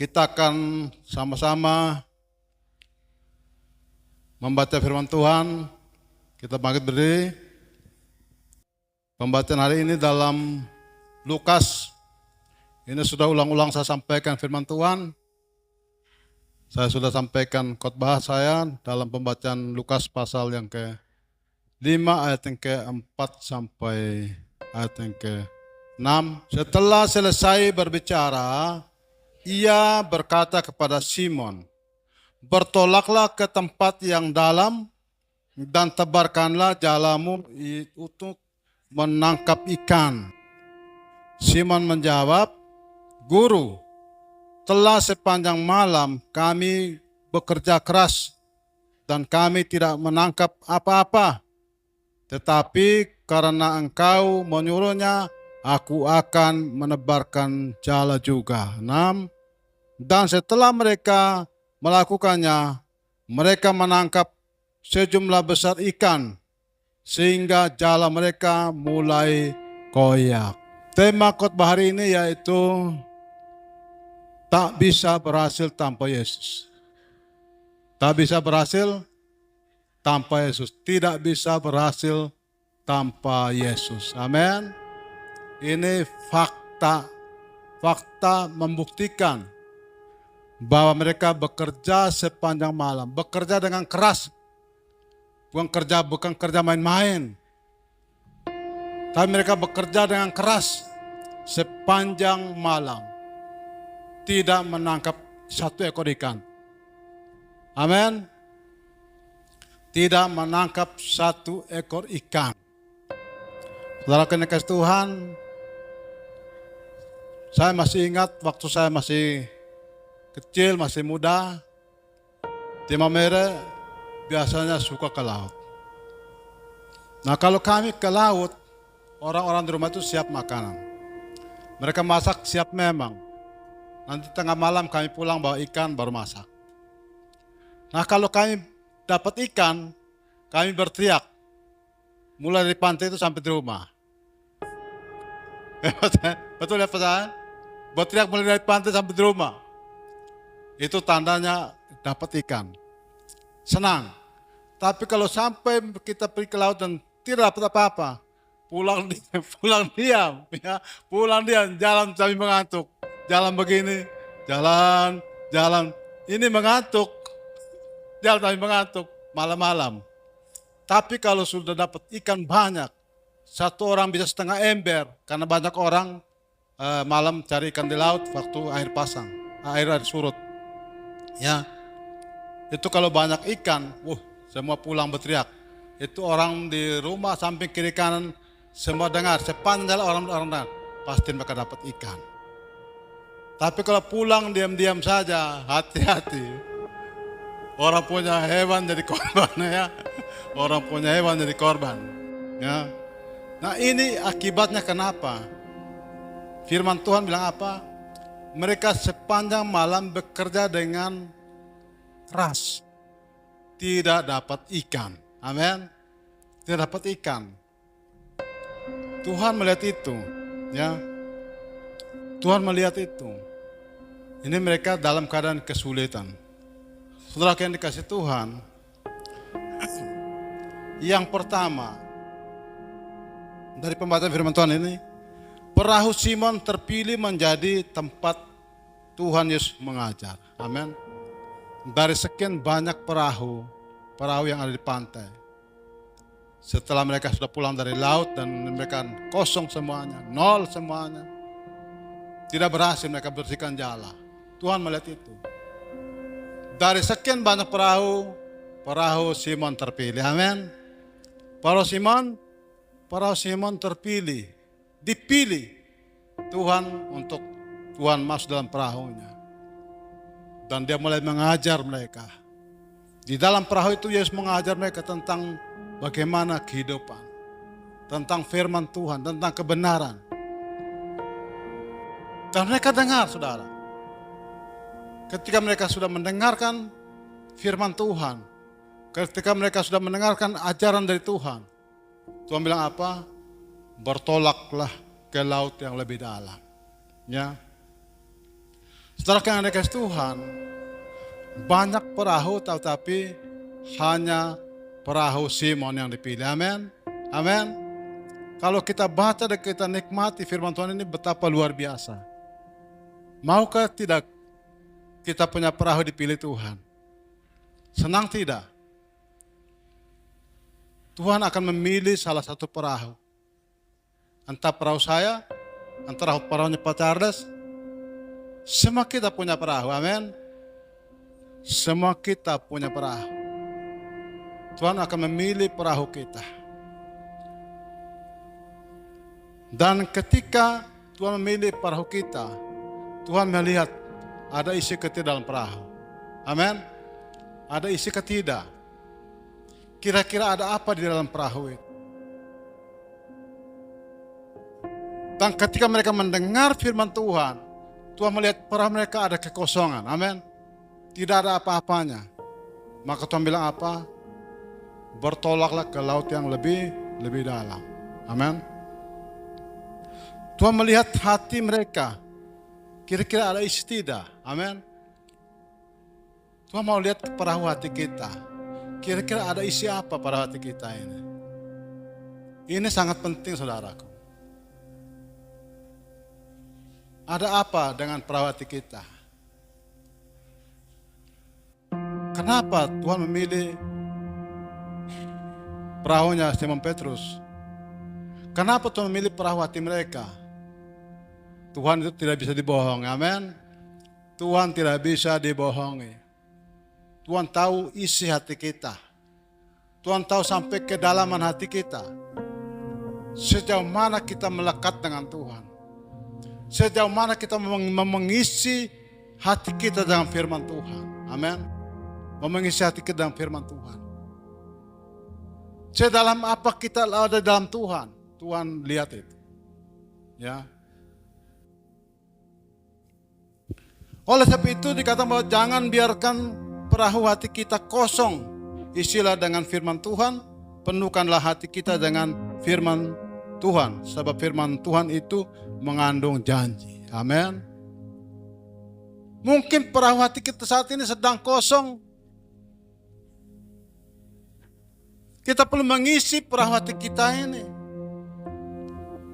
Kita akan sama-sama membaca firman Tuhan. Kita bangkit berdiri. Pembacaan hari ini dalam Lukas. Ini sudah ulang-ulang saya sampaikan firman Tuhan. Saya sudah sampaikan khotbah saya dalam pembacaan Lukas pasal yang ke-5 ayat yang ke-4 sampai ayat yang ke-6. Setelah selesai berbicara, ia berkata kepada Simon, "Bertolaklah ke tempat yang dalam dan tebarkanlah jalamu untuk menangkap ikan." Simon menjawab, "Guru, telah sepanjang malam kami bekerja keras dan kami tidak menangkap apa-apa. Tetapi karena engkau menyuruhnya, aku akan menebarkan jala juga." 6. Dan setelah mereka melakukannya, mereka menangkap sejumlah besar ikan, sehingga jala mereka mulai koyak. Tema khotbah hari ini yaitu tak bisa berhasil tanpa Yesus. Tak bisa berhasil tanpa Yesus. Tidak bisa berhasil tanpa Yesus. Amin. Ini fakta. Fakta membuktikan bahwa mereka bekerja sepanjang malam. Bekerja dengan keras. Bukan kerja main-main. Tapi mereka bekerja dengan keras sepanjang malam. Tidak menangkap satu ekor ikan. Amin. Tidak menangkap satu ekor ikan. Saudara yang dikasihi Tuhan, saya masih ingat waktu saya masih kecil, masih muda, di Mamere biasanya suka ke laut. Nah, kalau kami ke laut, orang-orang di rumah itu siap makanan. Mereka masak siap memang. Nanti tengah malam kami pulang bawa ikan baru masak. Nah, kalau kami dapat ikan, kami berteriak. Mulai dari pantai itu sampai di rumah. Betul ya Pak? Berteriak mulai dari pantai sampai di rumah. Itu tandanya dapat ikan. Senang. Tapi kalau sampai kita pergi ke laut dan tidak dapat apa-apa, pulang diam, ya, pulang diam, jalan sambil mengantuk. Jalan begini, jalan. Ini mengantuk, jalan sambil mengantuk malam-malam. Tapi kalau sudah dapat ikan banyak, satu orang bisa setengah ember, karena banyak orang malam cari ikan di laut waktu air pasang, air surut. Ya, itu kalau banyak ikan, semua pulang berteriak. Itu orang di rumah samping kiri kanan semua dengar, sepanjang orang dengar, pasti mereka dapat ikan. Tapi kalau pulang diam-diam saja, hati-hati. Orang punya hewan jadi korban ya. Orang punya hewan jadi korban. Ya. Nah, ini akibatnya kenapa? Firman Tuhan bilang apa? Mereka sepanjang malam bekerja dengan keras. Tidak dapat ikan. Amin. Tidak dapat ikan. Tuhan melihat itu. Ya. Tuhan melihat itu. Ini mereka dalam keadaan kesulitan. Saudara yang dikasih Tuhan, yang pertama dari pembacaan firman Tuhan ini, perahu Simon terpilih menjadi tempat Tuhan Yesus mengajar. Amin. Dari sekian banyak perahu yang ada di pantai, setelah mereka sudah pulang dari laut dan mereka kosong semuanya, nol semuanya, tidak berhasil mereka bersihkan jala. Tuhan melihat itu. Dari sekian banyak perahu Simon terpilih. Amin. Perahu Simon terpilih, dipilih Tuhan untuk Tuhan masuk dalam perahunya. Dan dia mulai mengajar mereka. Di dalam perahu itu Yesus mengajar mereka tentang bagaimana kehidupan, tentang firman Tuhan, tentang kebenaran. Dan mereka dengar, saudara. Ketika mereka sudah mendengarkan firman Tuhan, ketika mereka sudah mendengarkan ajaran dari Tuhan, Tuhan bilang apa? Bertolaklah ke laut yang lebih dalam. Ya. Saudara yang dikasih Tuhan, banyak perahu tetapi hanya perahu Simon yang dipilih. Amin. Amin. Kalau kita baca dan kita nikmati firman Tuhan ini betapa luar biasa. Maukah tidak kita punya perahu dipilih Tuhan? Senang tidak? Tuhan akan memilih salah satu perahu. Entah perahu saya, entah perahunya Pak Charles. Semua kita punya perahu, amin. Semua kita punya perahu. Tuhan akan memilih perahu kita. Dan ketika Tuhan memilih perahu kita, Tuhan melihat ada isi ke dalam perahu. Amin. Ada isi ke tidak. Kira-kira ada apa di dalam perahu itu? Dan ketika mereka mendengar firman Tuhan, Tuhan melihat perahu mereka ada kekosongan. Amin. Tidak ada apa-apanya. Maka Tuhan bilang apa? Bertolaklah ke laut yang lebih dalam. Amin. Tuhan melihat hati mereka. Kira-kira ada isi tidak? Amin. Tuhan mau lihat ke perahu hati kita. Kira-kira ada isi apa pada hati kita ini? Ini sangat penting, saudaraku. Ada apa dengan perahu hati kita? Kenapa Tuhan memilih perahunya Simon Petrus? Kenapa Tuhan memilih perahu hati mereka? Tuhan itu tidak bisa dibohongi, amin. Tuhan tidak bisa dibohongi. Tuhan tahu isi hati kita. Tuhan tahu sampai kedalaman hati kita. Sejauh mana kita melekat dengan Tuhan. Sejauh mana kita mengisi hati kita dengan firman Tuhan. Amin. Mengisi hati kita dengan firman Tuhan. Sedalam apa kita ada dalam Tuhan. Tuhan lihat itu. Ya. Oleh sebab itu dikatakan bahwa jangan biarkan perahu hati kita kosong. Isilah dengan firman Tuhan, penuhkanlah hati kita dengan firman Tuhan. Sebab firman Tuhan itu mengandung janji. Amin. Mungkin perahu hati kita saat ini sedang kosong. Kita perlu mengisi perahu hati kita ini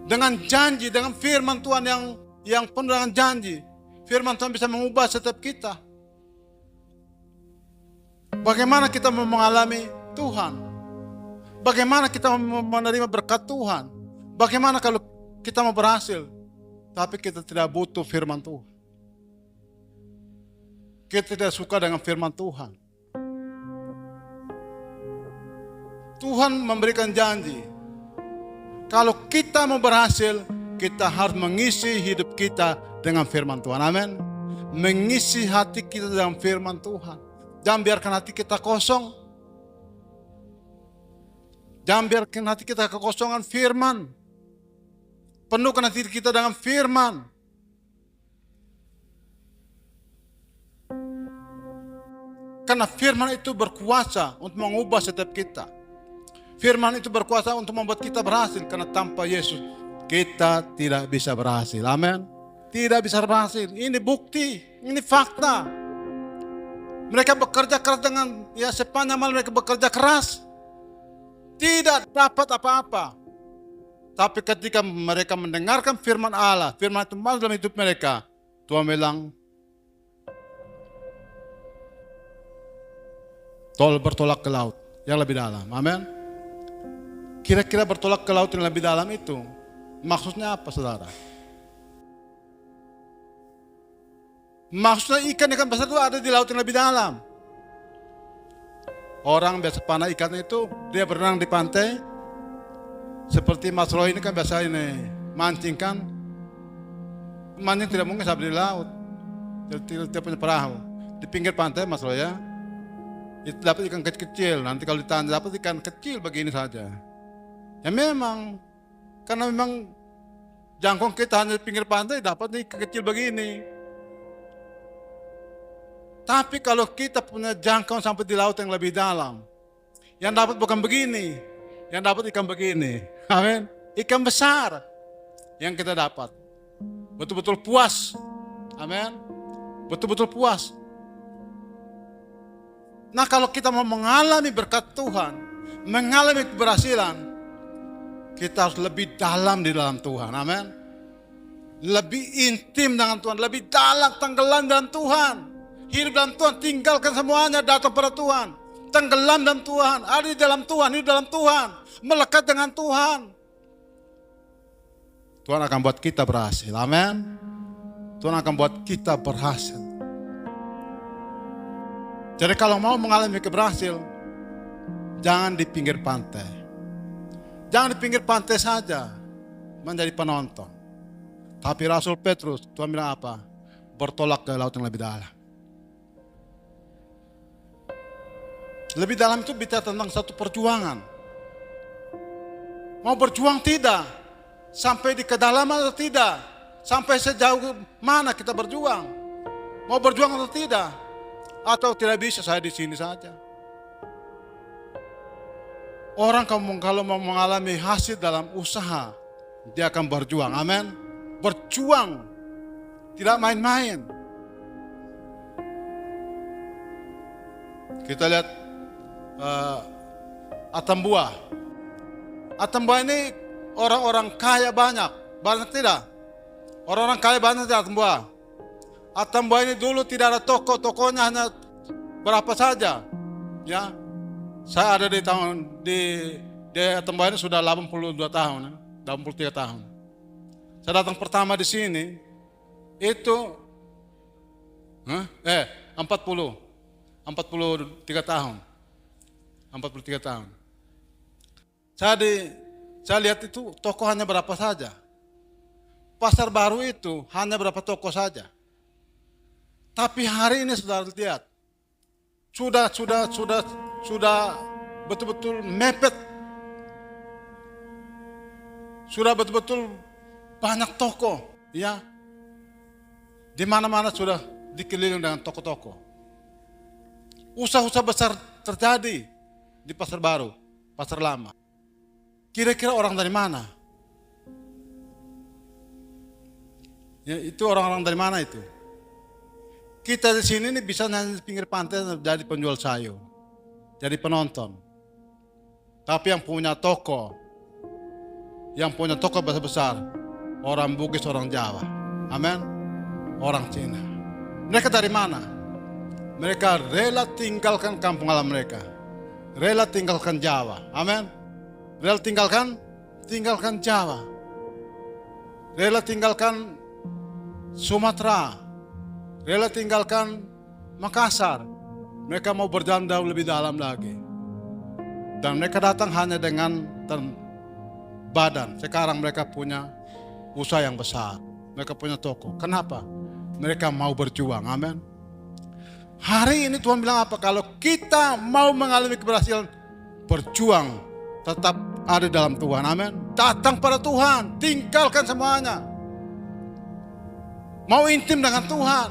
dengan janji, dengan firman Tuhan yang penuh dengan janji. Firman Tuhan bisa mengubah setiap kita. Bagaimana kita mengalami Tuhan? Bagaimana kita menerima berkat Tuhan? Bagaimana kalau kita mau berhasil, tapi kita tidak butuh firman Tuhan? Kita tidak suka dengan firman Tuhan. Tuhan memberikan janji. Kalau kita mau berhasil, kita harus mengisi hidup kita dengan firman Tuhan. Amin. Mengisi hati kita dengan firman Tuhan. Jangan biarkan hati kita kosong. Jangan biarkan hati kita kekosongan firman. Penuhkan hati kita dengan firman. Karena firman itu berkuasa untuk mengubah setiap kita. Firman itu berkuasa untuk membuat kita berhasil. Karena tanpa Yesus kita tidak bisa berhasil. Amin. Tidak bisa berhasil. Ini bukti, ini fakta. Mereka bekerja keras dengan sepanjang malam mereka bekerja keras. Tidak dapat apa-apa. Tapi ketika mereka mendengarkan firman Allah, firman itu masuk dalam hidup mereka, Tuhan bilang, bertolak ke laut yang lebih dalam. Amin. Kira-kira bertolak ke laut yang lebih dalam itu maksudnya apa, saudara? Maksudnya ikan-ikan besar itu ada di laut yang lebih dalam. Orang biasa panah ikan itu dia berenang di pantai. Seperti Mas Roy ini kan biasa ini mancing kan. Mancing tidak mungkin sampai di laut. Dia punya perahu di pinggir pantai, Mas Roy ya. Itu dapat ikan kecil-kecil. Nanti kalau ditanya dapat ikan kecil begini saja. Ya memang, karena memang jangkauan kita hanya di pinggir pantai dapat ikan kecil begini. Tapi kalau kita punya jangkauan sampai di laut yang lebih dalam, yang dapat bukan begini, yang dapat ikan begini. Amin. Ikan besar yang kita dapat. Betul-betul puas. Amin. betul-betul puas. Nah, kalau kita mau mengalami berkat Tuhan, mengalami keberhasilan, kita harus lebih dalam di dalam Tuhan. Amin. Lebih intim dengan Tuhan, lebih dalam, tenggelam dalam Tuhan. Hidup dalam Tuhan, tinggalkan semuanya, datang pada Tuhan. Tenggelam dalam Tuhan, ada di dalam Tuhan, hidup dalam Tuhan, melekat dengan Tuhan. Tuhan akan buat kita berhasil. Amin. Tuhan akan buat kita berhasil. Jadi kalau mau mengalami keberhasilan, jangan di pinggir pantai. Jangan di pinggir pantai saja menjadi penonton. Tapi Rasul Petrus, Tuhan bilang apa? Bertolak ke laut yang lebih dalam. Lebih dalam itu bicara tentang satu perjuangan. Mau berjuang tidak? Sampai di kedalaman atau tidak? Sampai sejauh mana kita berjuang? Mau berjuang atau tidak? Atau tidak bisa, saya di sini saja. Orang kalau mau mengalami hasil dalam usaha, dia akan berjuang. Amin. Berjuang, tidak main-main. Kita lihat Atambua. Atambua ini orang-orang kaya banyak tidak? Orang-orang kaya banyak di Atambua. Atambua ini dulu tidak ada toko-tokonya, hanya berapa saja. Ya, saya ada di Atambua ini sudah 82 tahun, 83 tahun. Saya datang pertama di sini itu 43 tahun. 43 tahun. Saya lihat itu toko hanya berapa saja. Pasar baru itu hanya berapa toko saja. Tapi hari ini saudara lihat, sudah betul-betul mepet. Sudah betul-betul banyak toko, ya. Di mana-mana sudah dikelilingi dengan toko-toko. Usaha-usaha besar terjadi di pasar baru, pasar lama. Kira-kira orang dari mana? Ya, itu orang-orang dari mana itu? Kita di sini ini bisa di pinggir pantai jadi penjual sayur, jadi penonton. Tapi yang punya toko besar-besar, orang Bugis, orang Jawa, amin, orang Cina. Mereka dari mana? Mereka rela tinggalkan kampung alam mereka, rela tinggalkan Jawa, amin, rela tinggalkan Jawa, rela tinggalkan Sumatera, rela tinggalkan Makassar. Mereka mau berjalan jauh lebih dalam lagi. Dan mereka datang hanya dengan badan. Sekarang mereka punya usaha yang besar. Mereka punya toko. Kenapa? Mereka mau berjuang. Amin. Hari ini Tuhan bilang apa? Kalau kita mau mengalami keberhasilan, berjuang tetap ada dalam Tuhan. Amin. Datang pada Tuhan. Tinggalkan semuanya. Mau intim dengan Tuhan,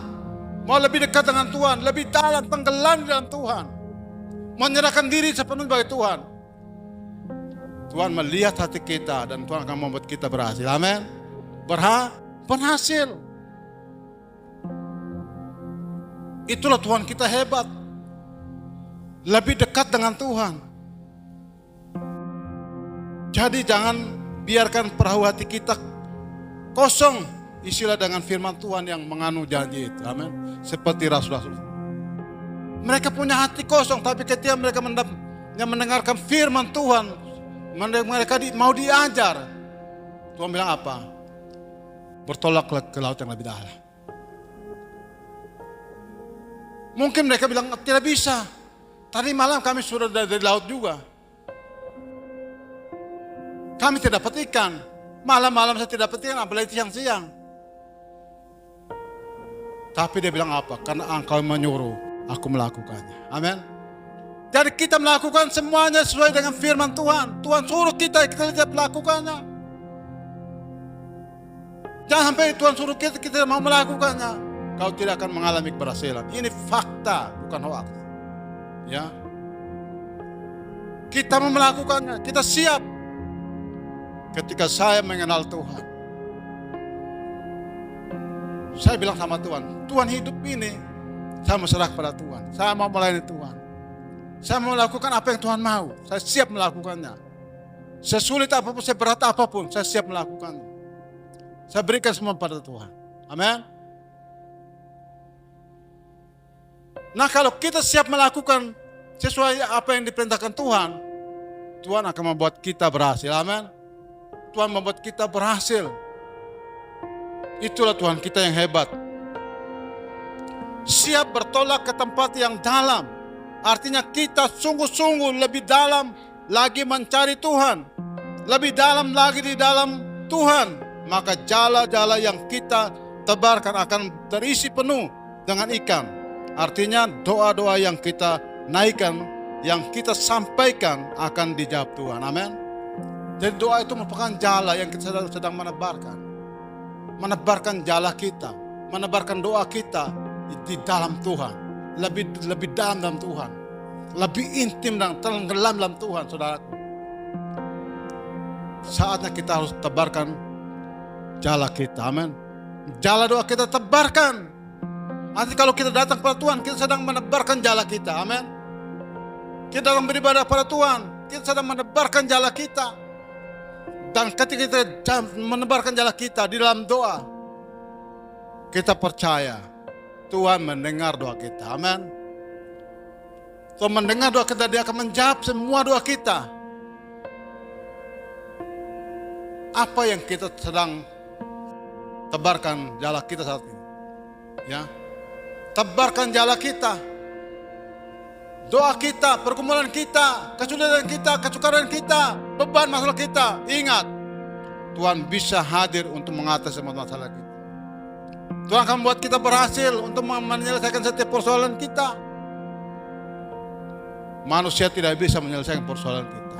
mau lebih dekat dengan Tuhan, lebih dalam, tenggelam dalam Tuhan, menyerahkan diri sepenuhnya bagi Tuhan. Tuhan melihat hati kita dan Tuhan akan membuat kita berhasil. Amin. Berhasil. Itulah Tuhan kita hebat. Lebih dekat dengan Tuhan. Jadi jangan biarkan perahu hati kita kosong. Isilah dengan firman Tuhan yang mengandung janji itu. Amin. Seperti rasul-rasul. Mereka punya hati kosong, tapi ketika mereka mendengarkan firman Tuhan, mereka mau diajar. Tuhan bilang apa? Bertolak ke laut yang lebih dalam. Mungkin mereka bilang tidak bisa. Tadi malam kami sudah dari laut juga. Kami tidak dapat ikan. Malam-malam saya tidak dapat ikan, apalagi siang-siang. Tapi dia bilang apa? Karena engkau menyuruh, aku melakukannya. Amin. Jadi kita melakukan semuanya sesuai dengan firman Tuhan. Tuhan suruh kita tidak melakukannya. Jangan sampai Tuhan suruh kita mau melakukannya. Kau tidak akan mengalami keberhasilan. Ini fakta, bukan hoax. Ya. Kita mau melakukannya, kita siap. Ketika saya mengenal Tuhan, Saya bilang sama Tuhan, Tuhan hidup ini, saya mau serah kepada Tuhan. Saya mau melayani Tuhan. Saya mau melakukan apa yang Tuhan mau. Saya siap melakukannya. Sesulit apapun, seberat apapun, saya siap melakukannya. Saya berikan semua pada Tuhan. Amin. Nah, kalau kita siap melakukan sesuai apa yang diperintahkan Tuhan, Tuhan akan membuat kita berhasil. Amin. Tuhan membuat kita berhasil. Itulah Tuhan kita yang hebat. Siap bertolak ke tempat yang dalam. Artinya kita sungguh-sungguh lebih dalam lagi mencari Tuhan. Lebih dalam lagi di dalam Tuhan. Maka jala-jala yang kita tebarkan akan terisi penuh dengan ikan. Artinya doa-doa yang kita naikkan, yang kita sampaikan akan dijawab Tuhan. Amin. Jadi doa itu merupakan jala yang kita sedang menebarkan. Menebarkan jala kita, menebarkan doa kita di dalam Tuhan, lebih dalam Tuhan, lebih intim dan tenggelam dalam Tuhan, saudaraku. Saatnya kita harus tebarkan jala kita, amin. Jala doa kita tebarkan. Nanti kalau kita datang kepada Tuhan, kita sedang menebarkan jala kita, amin. Kita dalam beribadah pada Tuhan, kita sedang menebarkan jala kita. Dan ketika kita menebarkan jala kita di dalam doa, kita percaya Tuhan mendengar doa kita. Amin. Tuhan mendengar doa kita, Dia akan menjawab semua doa kita. Apa yang kita sedang tebarkan jala kita saat ini? Ya, tebarkan jala kita, doa kita, pergumulan kita, kesulitan kita, kesukaran kita, beban masalah kita. Ingat, Tuhan bisa hadir untuk mengatasi semua masalah kita. Tuhan akan membuat kita berhasil untuk menyelesaikan setiap persoalan kita. Manusia tidak bisa menyelesaikan persoalan kita.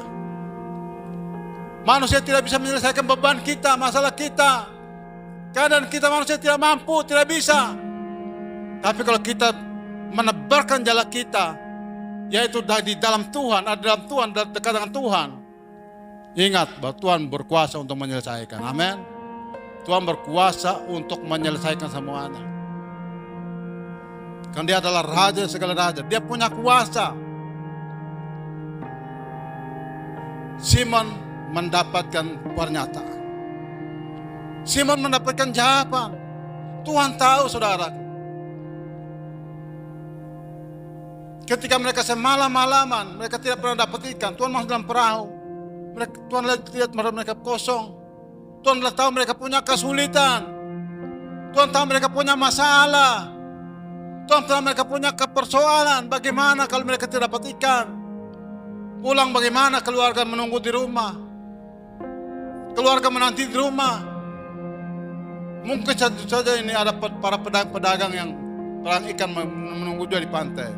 Manusia tidak bisa menyelesaikan beban kita, masalah kita. Keadaan kita manusia tidak mampu, tidak bisa. Tapi kalau kita menebarkan jala kita, yaitu di dalam Tuhan, ada dalam Tuhan, dekat dengan Tuhan. Ingat bahwa Tuhan berkuasa untuk menyelesaikan. Amin. Tuhan berkuasa untuk menyelesaikan semuanya. Karena Dia adalah Raja segala raja. Dia punya kuasa. Simon mendapatkan pernyataan. Simon mendapatkan jawaban. Tuhan tahu, saudaraku. Ketika mereka semalam-malaman, mereka tidak pernah dapat ikan. Tuhan masuk dalam perahu. Tuhan lihat mereka kosong. Tuhan tahu mereka punya kesulitan. Tuhan tahu mereka punya masalah. Tuhan tahu mereka punya kepersoalan. Bagaimana kalau mereka tidak dapat ikan? Pulang bagaimana keluarga menunggu di rumah? Keluarga menanti di rumah. Mungkin saja ini ada para pedagang yang perang ikan menunggu dia di pantai.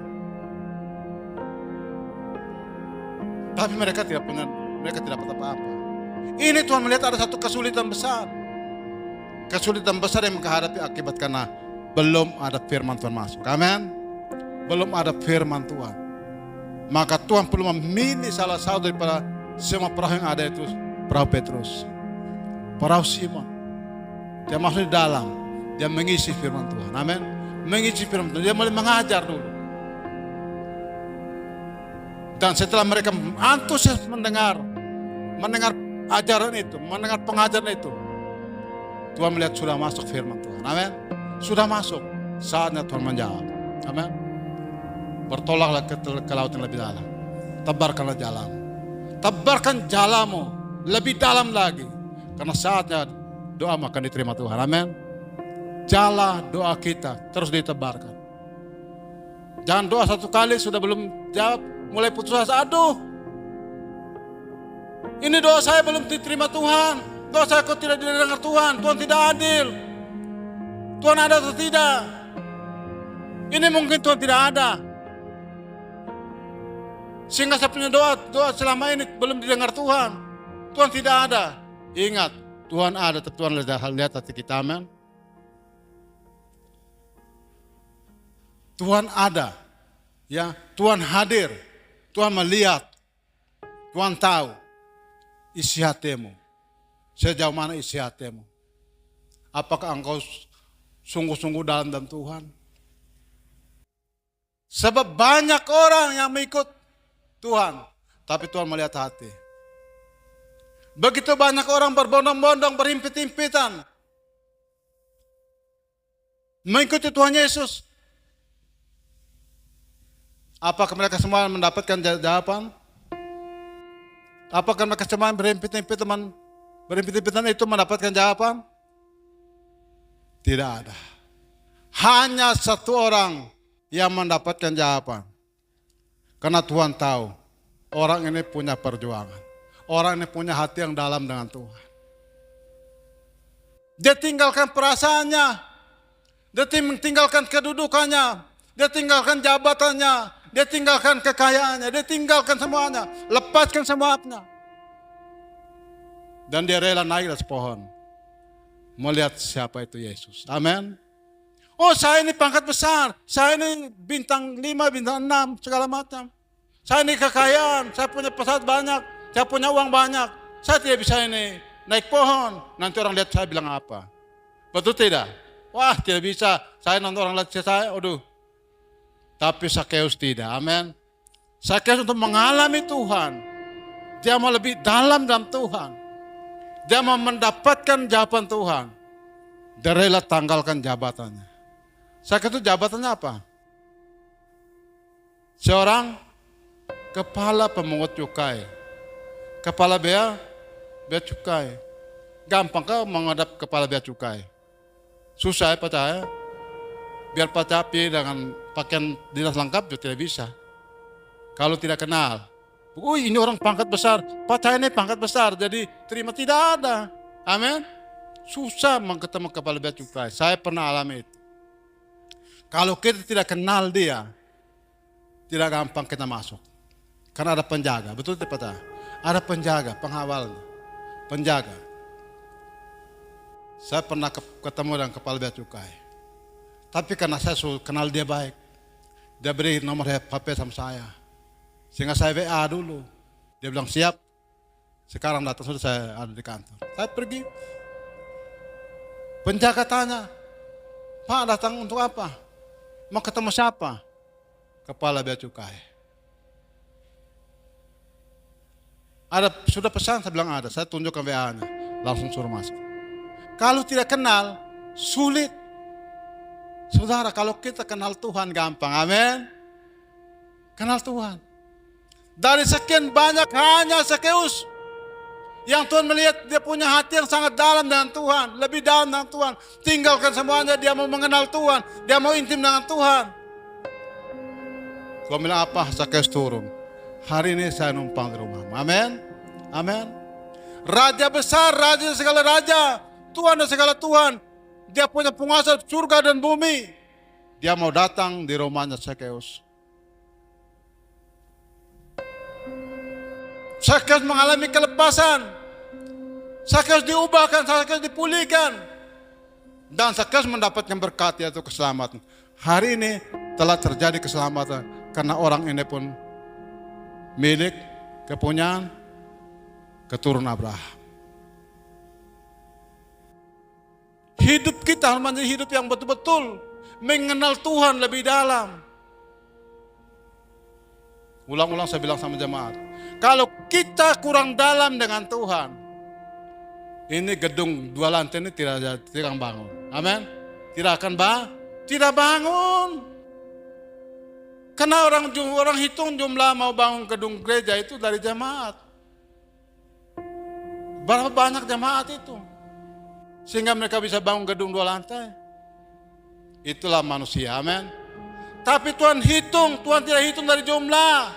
Tapi mereka tidak dapat apa-apa. Ini Tuhan melihat ada satu kesulitan besar. Kesulitan besar yang menghadapi akibat karena belum ada firman Tuhan masuk. Amin. Belum ada firman Tuhan. Maka Tuhan perlu memilih salah satu daripada semua perahu yang ada, itu perahu Petrus, perahu Simon. Dia masuk di dalam, dia mengisi firman Tuhan. Amin. Mengisi firman Tuhan. Dia mulai mengajar dulu. Dan setelah mereka antusias mendengar ajaran itu, mendengar pengajaran itu, Tuhan melihat sudah masuk firman Tuhan. Amin. Sudah masuk. Saatnya Tuhan menjawab. Amin. Bertolaklah ke laut yang lebih dalam. Tebarkanlah jalan. Tebarkan jalamu lebih dalam lagi. Karena saatnya doa akan diterima Tuhan. Amin. Jala doa kita terus ditebarkan. Jangan doa satu kali sudah belum jawab, mulai putus asa. Aduh, ini doa saya belum diterima Tuhan. Doa saya kok tidak didengar Tuhan. Tuhan tidak adil. Tuhan ada atau tidak? Ini mungkin Tuhan tidak ada. Sehingga saya punya doa selama ini belum didengar Tuhan. Tuhan tidak ada. Ingat, Tuhan ada, tapi Tuhan lihat hati kita. Amin. Tuhan ada. Ya, Tuhan hadir. Tuhan melihat. Tuhan tahu isi hatimu. Sejauh mana isi hatimu. Apakah engkau sungguh-sungguh dalam Tuhan. Sebab banyak orang yang mengikut Tuhan, tapi Tuhan melihat hati. Begitu banyak orang berbondong-bondong, berhimpit-himpitan mengikuti Tuhan Yesus. Apakah mereka semua mendapatkan jawaban? Apakah mereka semua berhimpit-himpitan itu mendapatkan jawaban? Tidak ada. Hanya satu orang yang mendapatkan jawaban. Karena Tuhan tahu orang ini punya perjuangan. Orang ini punya hati yang dalam dengan Tuhan. Dia tinggalkan perasaannya. Dia tinggalkan kedudukannya. Dia tinggalkan jabatannya. Dia tinggalkan kekayaannya. Dia tinggalkan semuanya. Lepaskan semuanya. Dan dia rela naik atas pohon. Melihat siapa itu Yesus. Amin. Oh, saya ini pangkat besar. Saya ini bintang 5, bintang 6, segala macam. Saya ini kekayaan. Saya punya pesawat banyak. Saya punya uang banyak. Saya tidak bisa ini naik pohon. Nanti orang lihat saya bilang apa. Betul tidak? Wah, tidak bisa. Saya nanti orang lihat saya, aduh. Tapi Sakeus tidak. Amin. Sakeus untuk mengalami Tuhan. Dia mau lebih dalam Tuhan. Dia mau mendapatkan jawaban Tuhan. Dia rela tanggalkan jabatannya. Sakeus itu jabatannya apa? Seorang kepala pemungut cukai. Kepala bea cukai. Gampang kah menghadap kepala bea cukai? Susah ya percaya. Biar pacapi dengan pakaian dinas lengkap juga tidak bisa. Kalau tidak kenal. Ini orang pangkat besar. Percaya ini pangkat besar. Jadi terima, tidak ada. Amin. Susah ketemu kepala bea cukai. Saya pernah alami itu. Kalau kita tidak kenal dia, tidak gampang kita masuk. Karena ada penjaga. Betul tidak Pak? Ada penjaga, pengawalnya. Penjaga. Saya pernah ketemu dengan kepala bea cukai. Tapi karena saya kenal dia baik, dia beri nomor HP sama saya. Sehingga saya WA dulu. Dia bilang siap. Sekarang datang, sudah saya ada di kantor. Saya pergi. Penjaga tanya, Pak datang untuk apa? Mau ketemu siapa? Kepala bea cukai. Ada sudah pesan? Saya bilang ada. Saya tunjukkan WA-nya. Langsung suruh masuk. Kalau tidak kenal, sulit. Saudara, kalau kita kenal Tuhan gampang, amin. Kenal Tuhan. Dari sekian banyak hanya Sakeus yang Tuhan melihat dia punya hati yang sangat dalam dengan Tuhan, lebih dalam dengan Tuhan. Tinggalkan semuanya, dia mau mengenal Tuhan, dia mau intim dengan Tuhan. Tuhan bilang apa? Sakeus turun. Hari ini saya numpang di rumah. Amin. Amin. Raja besar, raja segala raja, Tuhan dan segala Tuhan. Dia punya penguasa surga dan bumi. Dia mau datang di rumahnya Sakeus. Sakeus mengalami kelepasan. Sakeus diubahkan, Sakeus dipulihkan. Dan Sakeus mendapatkan berkat, yaitu keselamatan. Hari ini telah terjadi keselamatan. Karena orang ini pun milik kepunyaan keturunan Abraham. Hidup kita harus menjadi hidup yang betul-betul mengenal Tuhan lebih dalam. Ulang-ulang saya bilang sama jemaat, kalau kita kurang dalam dengan Tuhan, ini gedung 2 lantai ini tidak akan bangun. Amin. Tidak akan tidak bangun. Karena orang hitung jumlah mau bangun gedung gereja itu dari jemaat. Berapa banyak jemaat itu? Sehingga mereka bisa bangun gedung 2 lantai. Itulah manusia, amin. Tapi Tuhan hitung, Tuhan tidak hitung dari jumlah.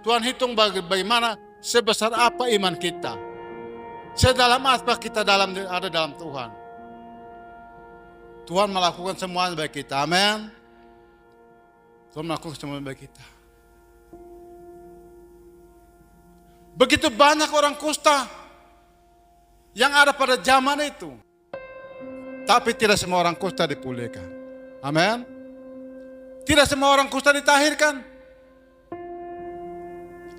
Tuhan hitung bagaimana sebesar apa iman kita. Sedalam apa kita ada dalam Tuhan. Tuhan melakukan semuanya bagi kita, amin. Tuhan melakukan semuanya bagi kita. Begitu banyak orang kusta yang ada pada zaman itu. Tapi tidak semua orang kusta dipulihkan. Amin. Tidak semua orang kusta ditahirkan.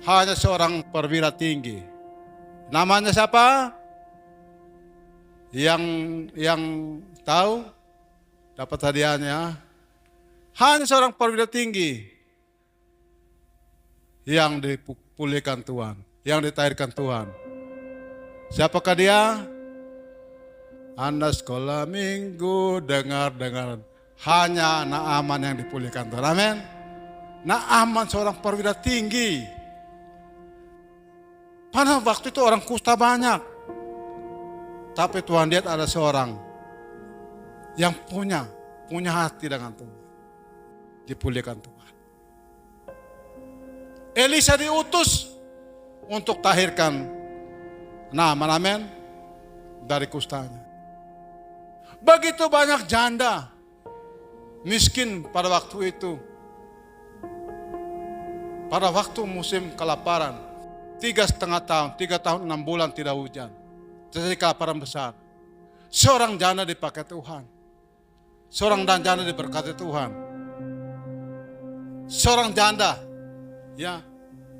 Hanya seorang perwira tinggi. Namanya siapa? Yang tahu? dapat hadiahnya. Hanya seorang perwira tinggi yang dipulihkan Tuhan, yang ditahirkan Tuhan. Siapakah dia? Anda sekolah minggu, dengar. Hanya Naaman yang dipulihkan Tuhan. Amin. Naaman seorang perwira tinggi. Pada waktu itu orang kusta banyak. Tapi Tuhan lihat ada seorang yang punya hati dengan Tuhan. Dipulihkan Tuhan. Elisa diutus untuk tahirkan Naaman, amin, dari kustanya. Begitu banyak janda miskin pada waktu itu. Pada waktu musim kelaparan, 3,5 tahun, 3 tahun 6 bulan tidak hujan. Terjadi kelaparan besar. Seorang janda dipakai Tuhan. Seorang janda diberkati Tuhan. Seorang janda, ya,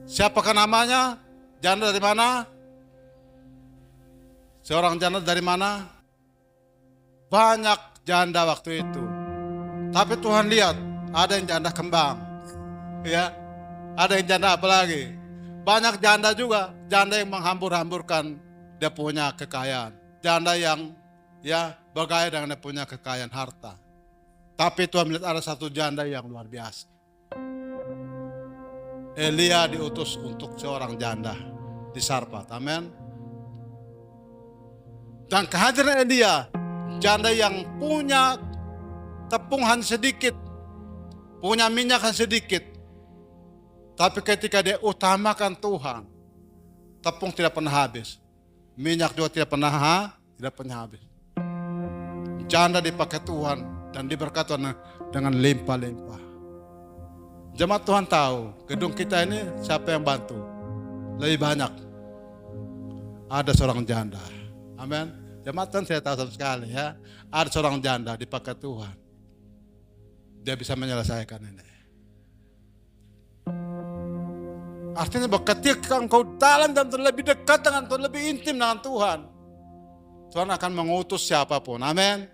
siapakah namanya? Janda dari mana? Seorang janda dari mana? Banyak janda waktu itu. Tapi Tuhan lihat, ada yang janda kembang, ya, ada yang janda apa lagi? Banyak janda juga, janda yang menghambur-hamburkan dia punya kekayaan, janda yang, ya, bergaya dengan dia punya kekayaan harta. Tapi Tuhan melihat ada satu janda yang luar biasa. Elia diutus untuk seorang janda di Sarfat, amin. Dan kehadiran Elia, janda yang punya tepung hanya sedikit, punya minyak hanya sedikit. Tapi ketika dia utamakan Tuhan, tepung tidak pernah habis. Minyak juga tidak pernah habis. Janda dipakai Tuhan dan diberkati dengan limpah-limpah. Jemaat Tuhan tahu, gedung kita ini siapa yang bantu? Lebih banyak. Ada seorang janda. Amin. Jemaat Tuhan saya tahu sama sekali, ya. Ada seorang janda dipakai Tuhan. Dia bisa menyelesaikan ini. Artinya bahwa ketika engkau dalam dan lebih dekat dengan Tuhan, lebih intim dengan Tuhan, Tuhan akan mengutus siapapun. Amin.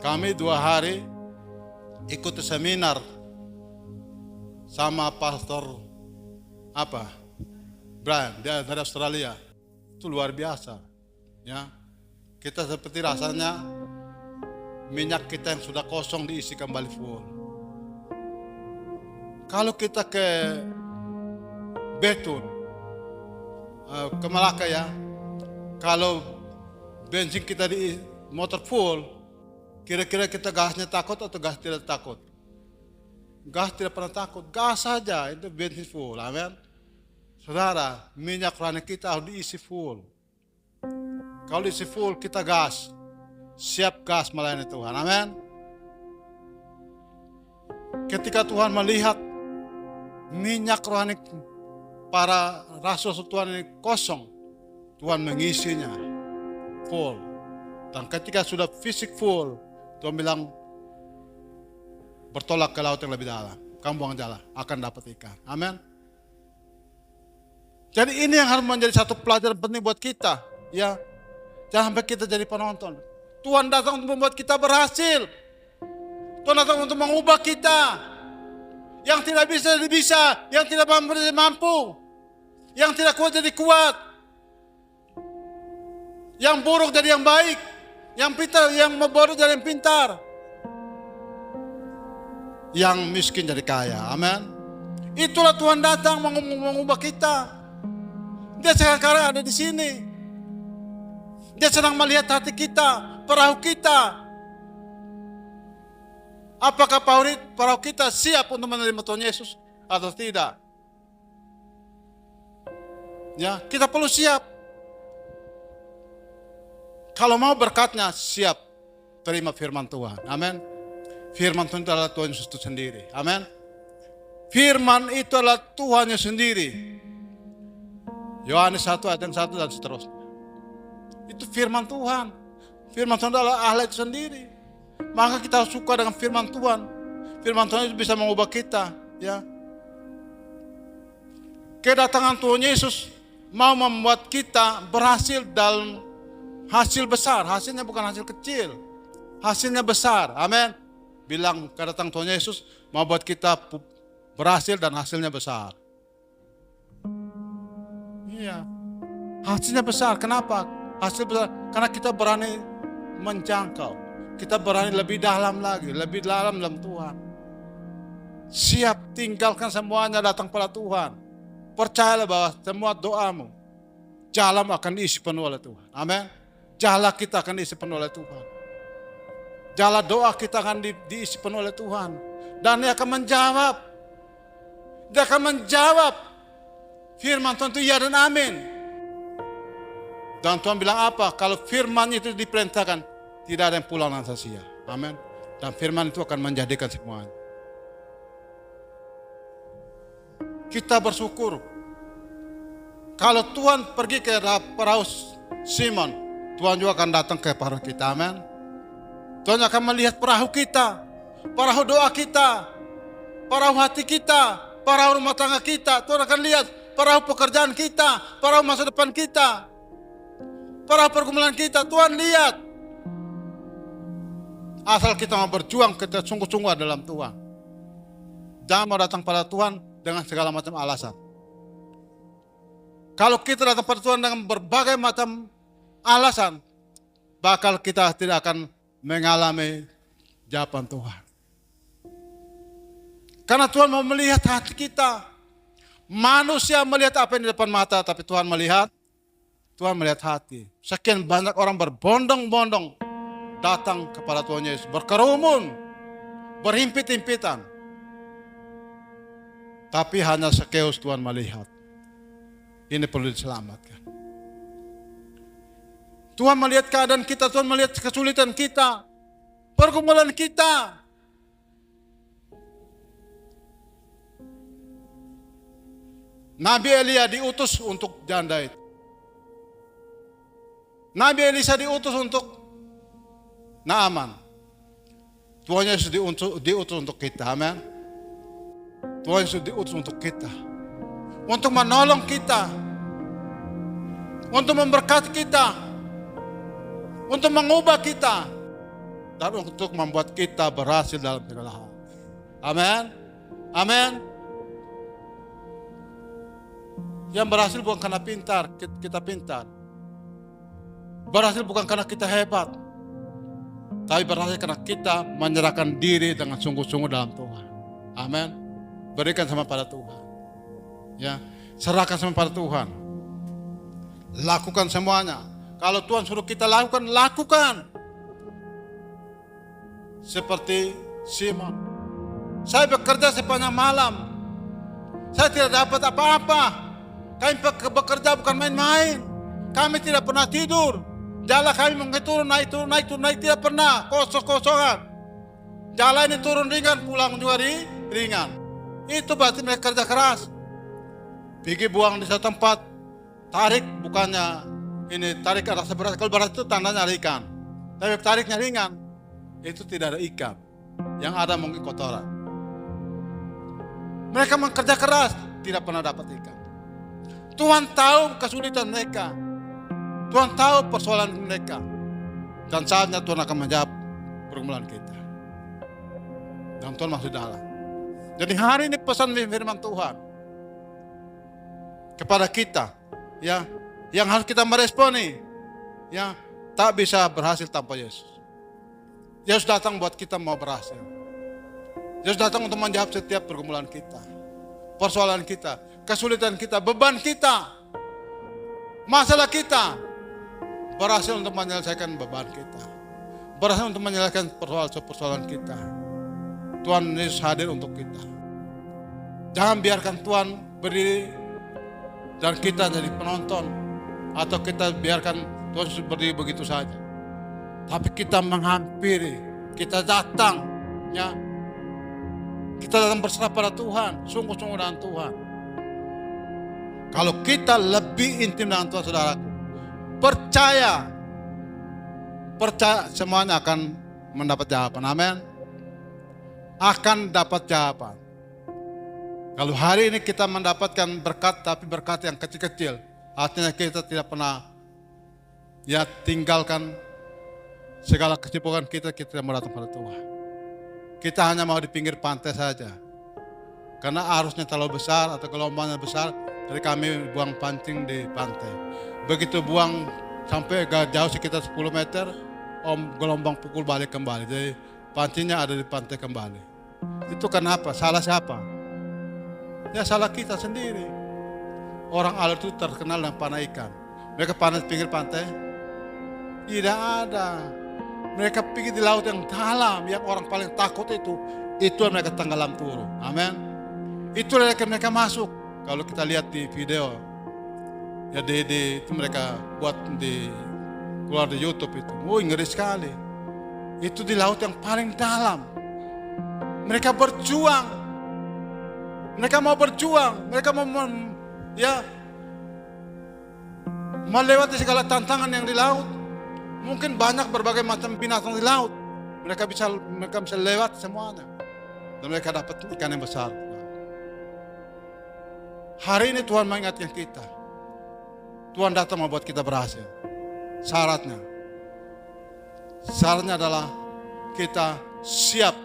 Kami 2 hari ikut seminar sama pastor Brian, dia dari Australia. Itu luar biasa, ya. Kita seperti rasanya minyak kita yang sudah kosong diisi kembali full. Kalau kita ke Betun, ke Malaka, ya, kalau bensin kita di motor full, kira-kira kita gasnya takut atau gas tidak takut? Gas tidak pernah takut, gas saja itu bensin full, amin. Saudara, minyak rohani kita harus diisi full. Kalau diisi full, kita gas, siap gas melayani Tuhan, amin. Ketika Tuhan melihat minyak rohani para rasul Tuhan ini kosong, Tuhan mengisinya full. Dan ketika sudah fisik full, Tuhan bilang, bertolak ke laut yang lebih dalam, kamu buang jala, akan dapat ikan. Amin. Jadi ini yang harus menjadi satu pelajaran penting buat kita, ya. Jangan sampai kita jadi penonton. Tuhan datang untuk membuat kita berhasil. Tuhan datang untuk mengubah kita. Yang tidak bisa jadi bisa, yang tidak mampu jadi mampu, yang tidak kuat jadi kuat, yang buruk jadi yang baik, yang pintar, yang bodoh jadi yang pintar, yang miskin jadi kaya. Amin. Itulah Tuhan datang mengubah kita. Dia sekarang ada di sini. Dia sedang melihat hati kita, perahu kita. Apakah perahu kita siap untuk menerima Tuhan Yesus atau tidak? Ya, kita perlu siap. Kalau mau berkatnya, siap terima firman Tuhan. Amin. Firman Tuhan itu adalah Tuhan Yesus itu sendiri. Amin. Firman itu adalah Tuhannya sendiri. Yohanes 1 ayat 1 dan seterusnya. Itu firman Tuhan. Firman Tuhan adalah Allah itu sendiri. Maka kita harus suka dengan firman Tuhan. Firman Tuhan itu bisa mengubah kita, ya. Kedatangan Tuhan Yesus mau membuat kita berhasil dalam hasil besar, hasilnya bukan hasil kecil. Hasilnya besar, amin. Bilang kedatangan Tuhan Yesus mau buat kita berhasil dan hasilnya besar. Iya, hasilnya besar, kenapa? Hasil besar, karena kita berani menjangkau. Kita berani lebih dalam lagi, lebih dalam Tuhan. Siap tinggalkan semuanya datang pada Tuhan. Percayalah bahwa semua doamu, jalan akan diisi penuh oleh Tuhan. Amin. Jalan kita akan diisi penuh oleh Tuhan. Jalan doa kita akan diisi penuh oleh Tuhan. Dan Dia akan menjawab. Dia akan menjawab. Firman Tuhan itu ya dan amin. Dan Tuhan bilang apa? Kalau firman itu diperintahkan, tidak ada yang pulang dengan sia-sia. Amin. Dan firman itu akan menjadikan semuanya. Kita bersyukur. Kalau Tuhan pergi ke perahu Simon, Tuhan juga akan datang ke perahu kita. Amin. Tuhan akan melihat perahu kita, perahu doa kita, perahu hati kita, perahu rumah tangga kita. Tuhan akan lihat perahu pekerjaan kita, perahu masa depan kita, perahu pergumulan kita. Tuhan lihat. Asal kita mau berjuang, kita sungguh-sungguh dalam Tuhan. Jangan mau datang pada Tuhan dengan segala macam alasan. Kalau kita datang pada Tuhan dengan berbagai macam alasan, bakal kita tidak akan mengalami jawaban Tuhan. Karena Tuhan mau melihat hati kita. Manusia melihat apa yang di depan mata, tapi Tuhan melihat hati. Sekian banyak orang berbondong-bondong datang kepada Tuhan Yesus, berkerumun, berhimpit-himpitan. Tapi hanya Sakeus Tuhan melihat. Ini perlu diselamatkan. Tuhan melihat keadaan kita, Tuhan melihat kesulitan kita, pergumulan kita. Nabi Elia diutus untuk janda itu. Nabi Elisa diutus untuk Naaman. Tuhan Yesus diutus untuk kita, amin. Tuhan Yesus diutus untuk kita. Untuk menolong kita. Untuk memberkati kita. Untuk mengubah kita. Dan untuk membuat kita berhasil dalam segala hal. Amin. Amin. Yang berhasil bukan karena kita pintar. Berhasil bukan karena kita hebat. Tapi berhasil karena kita menyerahkan diri dengan sungguh-sungguh dalam Tuhan. Amin. Berikan sama pada Tuhan. Ya, serahkan sama pada Tuhan. Lakukan semuanya. Kalau Tuhan suruh kita lakukan, lakukan. Seperti Simon. Saya bekerja sepanjang malam. Saya tidak dapat apa-apa. Kami bekerja bukan main-main. Kami tidak pernah tidur. Jalan kami turun, naik, tidak pernah. Kosong-kosongan. Jalan ini turun ringan, pulang juga ringan. Itu berarti mereka kerja keras. Pergi buang di satu tempat, tarik bukannya ini tarik rasa berat. Kalau berat itu tandanya ada ikan. Tapi tariknya ringan, itu tidak ada ikan. Yang ada mungkin kotoran. Mereka bekerja keras, tidak pernah dapat ikan. Tuhan tahu kesulitan mereka. Tuhan tahu persoalan mereka. Dan saatnya Tuhan akan menjawab pergumulan kita. Dan Tuhan masih dalam. Jadi hari ini pesan firman Tuhan kepada kita, ya, yang harus kita meresponi, ya, tak bisa berhasil tanpa Yesus. Yesus datang buat kita mau berhasil. Yesus datang untuk menjawab setiap pergumulan kita, persoalan kita, kesulitan kita, beban kita, masalah kita. Berhasil untuk menyelesaikan beban kita, berhasil untuk menyelesaikan persoalan kita. Tuhan Yesus hadir untuk kita. Jangan biarkan Tuhan berdiri dan kita jadi penonton, atau kita biarkan Tuhan Yesus berdiri begitu saja. Tapi kita menghampiri, kita datang, ya. Kita datang berserah pada Tuhan, sungguh-sungguh dengan Tuhan. Kalau kita lebih intim dengan Tuhan, saudaraku, percaya semuanya akan mendapat jawaban. Amin. Akan dapat jawaban. Kalau hari ini kita mendapatkan berkat, tapi berkat yang kecil-kecil, artinya kita tidak pernah Ya tinggalkan segala kesibukan kita mau datang pada Tuhan. Kita hanya mau di pinggir pantai saja. Karena arusnya terlalu besar atau gelombangnya besar, jadi kami buang pancing di pantai. Begitu buang sampai jauh sekitar 10 meter, gelombang pukul balik kembali. Jadi pancingnya ada di pantai kembali. Itu kenapa? Salah siapa? Ya salah kita sendiri. Orang alat itu terkenal dengan panah ikan. Mereka panah di pinggir pantai? Tidak ada. Mereka pergi di laut yang dalam, yang orang paling takut itu yang mereka tenggelam turun. Amin. Itu mereka masuk. Kalau kita lihat di video, ya itu mereka buat keluar di YouTube itu. Ngeri sekali. Itu di laut yang paling dalam. Mereka berjuang. Mereka mau berjuang. Mereka mau melewati segala tantangan yang di laut. Mungkin banyak berbagai macam binatang di laut. Mereka bisa lewat semuanya. Dan mereka dapat ikan yang besar. Hari ini Tuhan mengingatkan kita. Tuhan datang membuat kita berhasil. Syaratnya adalah kita siap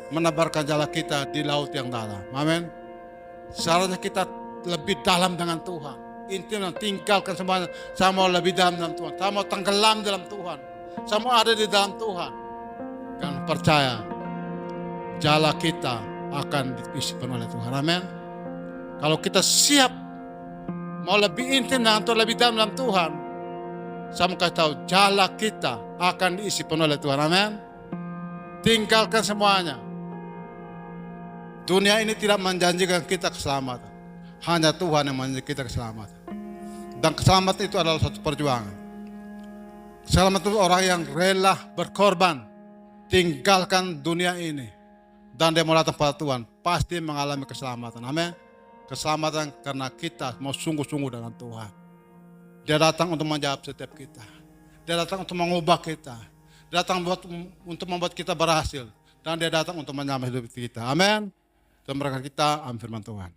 menebarkan jala kita di laut yang dalam. Amin. Syaratnya kita lebih dalam dengan Tuhan. Intinya tinggalkan semuanya. Saya mau lebih dalam Tuhan. Saya mau tenggelam dalam Tuhan. Saya mau ada di dalam Tuhan. Dan percaya jala kita akan diisi penuh oleh Tuhan. Amin. Kalau kita siap mau lebih intim dengan Tuhan, lebih dalam Tuhan, saya mau kasih tahu jala kita akan diisi penuh oleh Tuhan. Amin. Tinggalkan semuanya. Dunia ini tidak menjanjikan kita keselamatan. Hanya Tuhan yang menjanjikan kita keselamatan. Dan keselamatan itu adalah suatu perjuangan. Keselamatan itu orang yang rela berkorban, tinggalkan dunia ini, dan dia mau datang pada Tuhan, pasti mengalami keselamatan. Amin. Keselamatan karena kita mau sungguh-sungguh dengan Tuhan. Dia datang untuk menjawab setiap kita. Dia datang untuk mengubah kita. Dia datang untuk membuat kita berhasil. Dan dia datang untuk menyelamatkan hidup kita. Amin. Dan berkat kita, amin firman Tuhan.